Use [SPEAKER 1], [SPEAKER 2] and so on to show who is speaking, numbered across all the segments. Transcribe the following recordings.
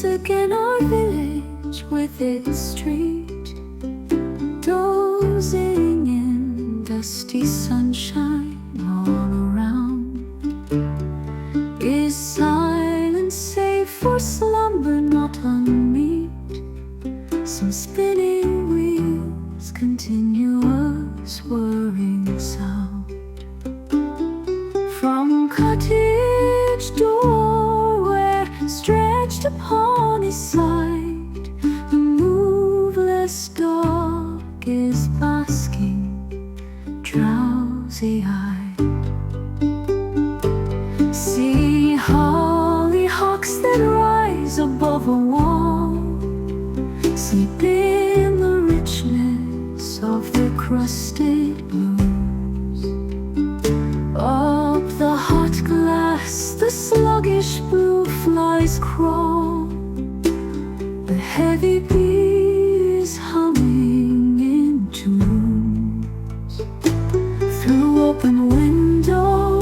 [SPEAKER 1] music in our village with its street, dozing in dusty sunshine all around, is silent save for slumber not unmeet. Some spinning wheels, continuous whirring sound. From cottage door where stretched upon his side, the moveless dog is basking, drowsy-eyed. See hollyhocks that rise above a wall, sleep in the richness of the crusted blues. Up the hot glass, the sluggish blue flies crawl. The heavy bee is humming in tunes. Through open window,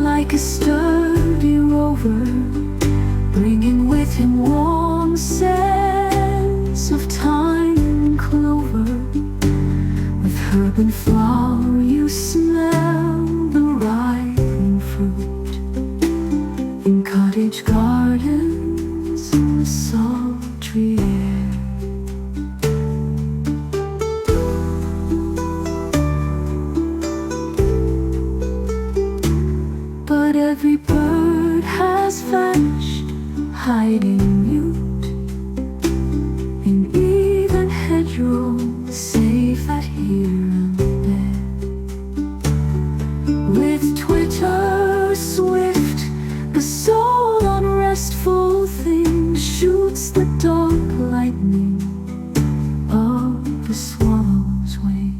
[SPEAKER 1] like a sturdy rover, bringing with him warm scents of thyme and clover. With herb and flower you smell the ripening fruit. In cottage gardens in the sultry air, but every bird has vanished, hiding mute in even hedgerow, safe at here and there. With twitter swift, the soul unrestful thing shoots the dark lightning of the swallow's wing.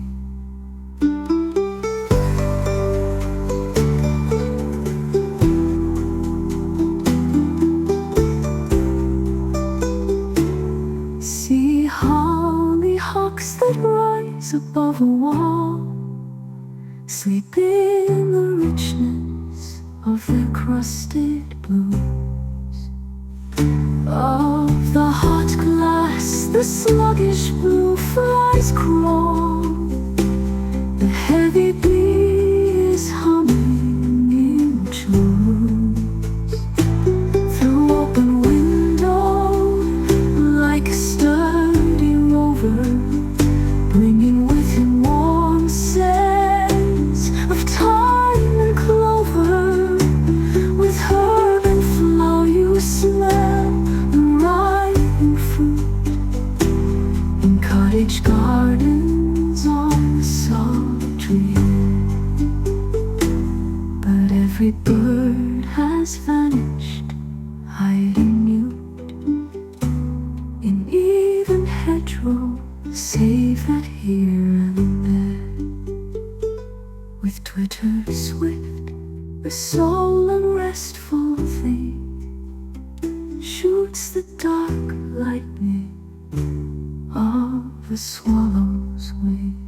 [SPEAKER 1] See hollyhocks that rise above a wall, sleep in the richness of their crusted blues. Of the hot glass, the sluggish blue flies crawl. The heavy bee is humming in tunes. Through open window, like a sturdy rover, bringing with him warm scents of thyme and clover. With herb and flower you smell the ripening fruit. In cottage gardens on the sultry air, but every bird has vanished, hiding mute in even hedgerow, safe at here and there. With twitter swift, the soul unrestful thing shoots the dark lightning of a swallow's wing.